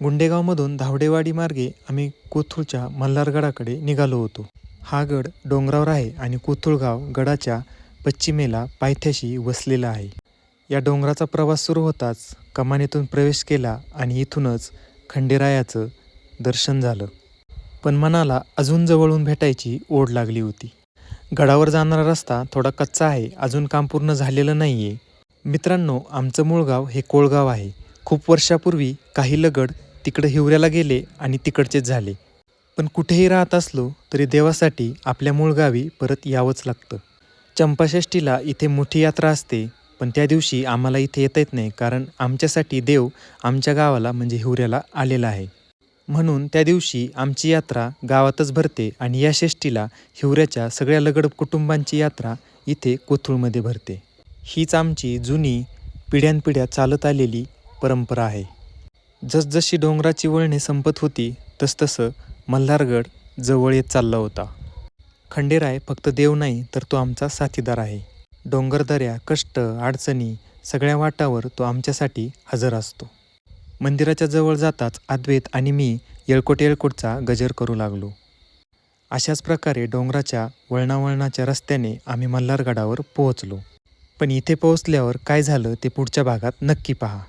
गुंडेगावमधून धावडेवाडी मार्गे आम्ही कोथरूडच्या मल्हारगडाकडे निघालो होतो. हा गड डोंगरावर आहे आणि कोथरूडगाव गडाच्या पश्चिमेला पायथ्याशी वसलेला आहे. या डोंगराचा प्रवास सुरू होताच कमानीतून प्रवेश केला आणि इथूनच खंडेरायाचं दर्शन झालं. पण मनाला अजून जवळून भेटायची ओढ लागली होती. गडावर जाणारा रस्ता थोडा कच्चा आहे, अजून काम पूर्ण झालेलं नाही आहे. मित्रांनो, आमचं मूळ गाव हे कोळगाव आहे. खूप वर्षापूर्वी काही लगड तिकडं हिवऱ्याला गेले आणि तिकडचेच झाले. पण कुठेही राहत असलो तरी देवासाठी आपल्या मूळ गावी परत यावंच लागतं. चंपाषष्ठीला इथे मोठी यात्रा असते, पण त्या दिवशी आम्हाला इथे येता येत नाही, कारण आमच्यासाठी देव आमच्या गावाला म्हणजे हिवऱ्याला आलेला आहे. म्हणून त्या दिवशी आमची यात्रा गावातच भरते आणि या षष्टीला हिवऱ्याच्या सगळ्या लगड कुटुंबांची यात्रा इथे कोथरूडमध्ये भरते. हीच आमची जुनी पिढ्यानपिढ्या चालत आलेली परंपरा आहे. जसजशी डोंगराची वळणे संपत होती तसतसं मल्हारगड जवळ येत चालला होता. खंडेराय फक्त देव नाही तर तो आमचा साथीदार आहे. डोंगरदऱ्या, कष्ट, अडचणी सगळ्या वाटावर तो आमच्यासाठी हजर असतो. मंदिराच्या जवळ जाताच अद्वैत आणि मी येळकोट-येळकोटचा गजर करू लागलो. अशाच प्रकारे डोंगराच्या वळणावळणाच्या रस्त्याने आम्ही मल्हारगडावर पोहोचलो. पण इथे पोहोचल्यावर काय झालं ते पुढच्या भागात नक्की पहा.